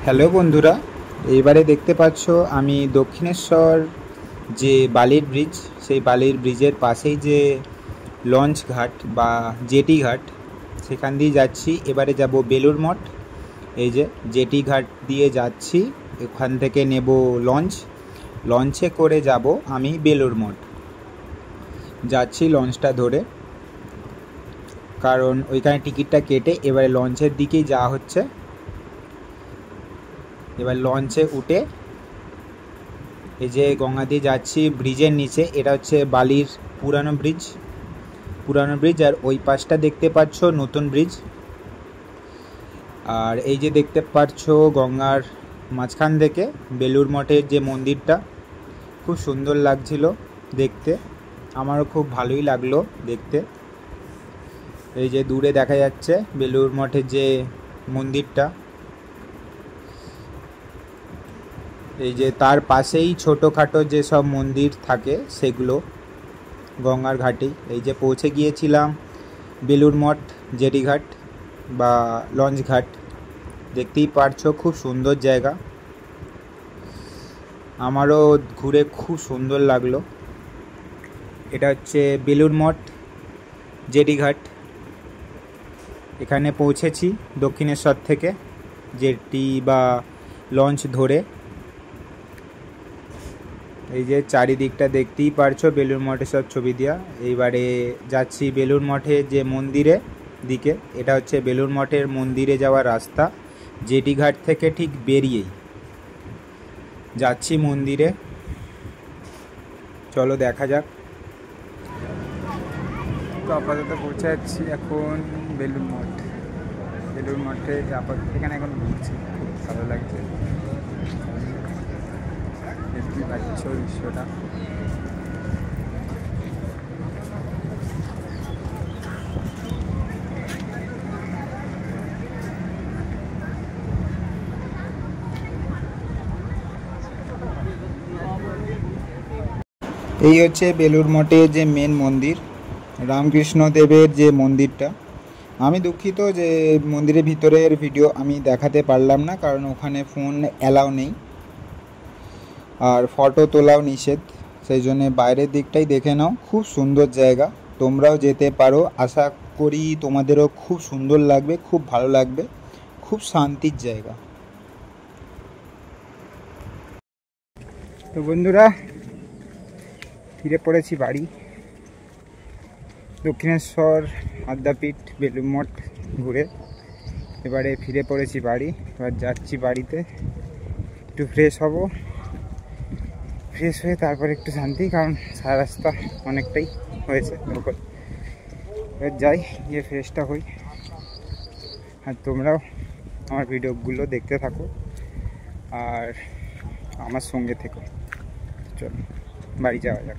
Hello বন্ধুরা, এইবারে দেখতে পাচ্ছ আমি দক্ষিণেশ্বর যে বালির ব্রিজ, সেই বালির ব্রিজের পাশেই যে লঞ্চ ঘাট বা জেটি ঘাট, সেখান দিয়ে যাচ্ছি। এবারে যাব বেলুড় মঠ। এই যে জেটি ঘাট দিয়ে যাচ্ছি, এখান থেকে নেব লঞ্চে করে যাব আমি বেলুড় মঠ। যাচ্ছি লঞ্চটা ধরে, কারণ ওইখানে টিকিটটা কেটে এবারে লঞ্চের দিকেই যাওয়া হচ্ছে। এবার লঞ্চে উঠে এই যে গঙ্গা দিয়ে যাচ্ছি ব্রিজের নিচে। এটা হচ্ছে বালির পুরানো ব্রিজ, আর ওই পাশটা দেখতে পাচ্ছ নতুন ব্রিজ। আর এই যে দেখতে পাচ্ছ গঙ্গার মাঝখান থেকে বেলুড় মঠের যে মন্দিরটা, খুব সুন্দর লাগছিল দেখতে, আমারও খুব ভালোই লাগলো দেখতে। এই যে দূরে দেখা যাচ্ছে বেলুড় মঠের যে মন্দিরটা, এই যে তার পাশেই ছোটোখাটো যেসব মন্দির থাকে সেগুলো গঙ্গার ঘাটেই। এই যে পৌঁছে গিয়েছিলাম বেলুড় মঠ জেটি ঘাট বা লঞ্চ ঘাট। দেখতেই পারছো খুব সুন্দর জায়গা, আমারও ঘুরে খুব সুন্দর লাগলো। এটা হচ্ছে বেলুড় মঠ জেটি ঘাট। এখানে পৌঁছেছি দক্ষিণেশ্বর থেকে জেটি বা লঞ্চ ধরে। এই যে চারিদিকটা দেখতেই পারছো বেলুড় মঠের সব ছবি দেওয়া। এইবারে যাচ্ছি বেলুড় মঠে যে মন্দিরে দিকে। এটা হচ্ছে বেলুড় মঠের মন্দিরে যাওয়ার রাস্তা, জেটি ঘাট থেকে ঠিক বেরিয়েই যাচ্ছি মন্দিরে। চলো দেখা যাক। তো আপাতত পৌঁছে যাচ্ছি এখন বেলুড় মঠে আপাতত এখানে এখন ঘুরছি, খুব ভালো লাগছে। দেখতে পাচ্ছ দৃশ্যটা। এই হচ্ছে বেলুড় মঠের যে মেন মন্দির, রামকৃষ্ণ দেবের যে মন্দিরটা। আমি দুঃখিত যে মন্দিরের ভিতরের ভিডিও আমি দেখাতে পারলাম না, কারণ ওখানে ফোন অ্যালাউ নেই আর ফটো তোলাও নিষেধ। সেই জন্যে বাইরের দিকটাই দেখে নাও। খুব সুন্দর জায়গা, তোমরাও যেতে পারো। আশা করি তোমাদেরও খুব সুন্দর লাগবে, খুব ভালো লাগবে, খুব শান্তির জায়গা। তো বন্ধুরা, ফিরে পড়েছি বাড়ি। দক্ষিণেশ্বর আদ্যাপীঠ বেলুড় মঠ ঘুরে এবারে ফিরে পড়েছি বাড়ি। এবার যাচ্ছি বাড়িতে, একটু ফ্রেশ হব, ফ্রেশ হয়ে তারপর একটু শান্তি, কারণ সারা রাস্তা অনেকটাই হয়েছে লোকাল। এবার যাই, গিয়ে ফ্রেশটা হই। আর তোমরাও আমার ভিডিওগুলো দেখতে থাকো আর আমার সঙ্গে থেকো। চলো বাড়ি যাওয়া যাক।